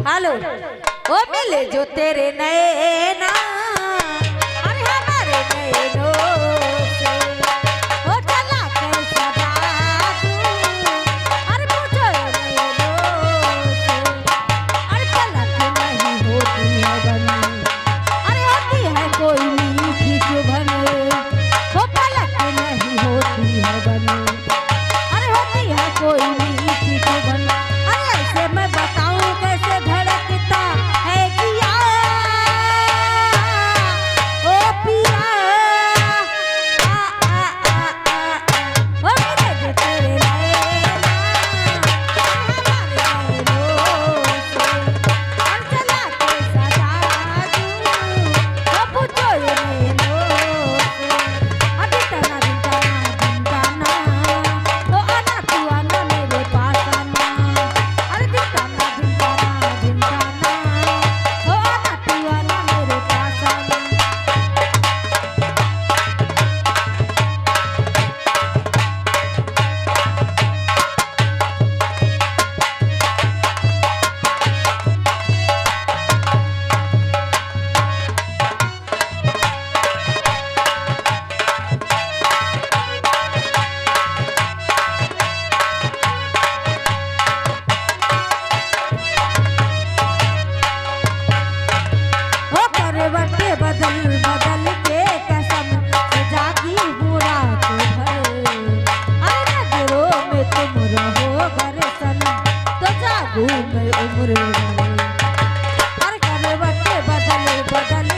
hello ओ मिले जो तेरे नैना अरे हमारे नैनों से ओ चला कर सदा दूं अरे मुझे नैनों से अरे पलक नहीं होती है बनी अरे होती है कोई मीठी चुभन वो पलक नहीं होती है बनी अरे होती है कोई मीठी चुभन अरे ऐसे मैं बताऊं कैसे धड़कता है किया ओ पिया ओ मेरे जो तेरे नैना हमारे नैनों से और चला के सदा दूं ओ पूछो ये नैनों से अभी तना धिनकाना ओ आना तू आना मेरे पास आना अरे धिनकाना धिनकाना ओ आना तू आना मेरे पास आना ओ करवटे बदल बदल के कसम से जागी हूँ रात भर अरे नजरों में तुम रहो गर सनम तो जागूं मैं उम्र भर अरे करवटे बदल बदल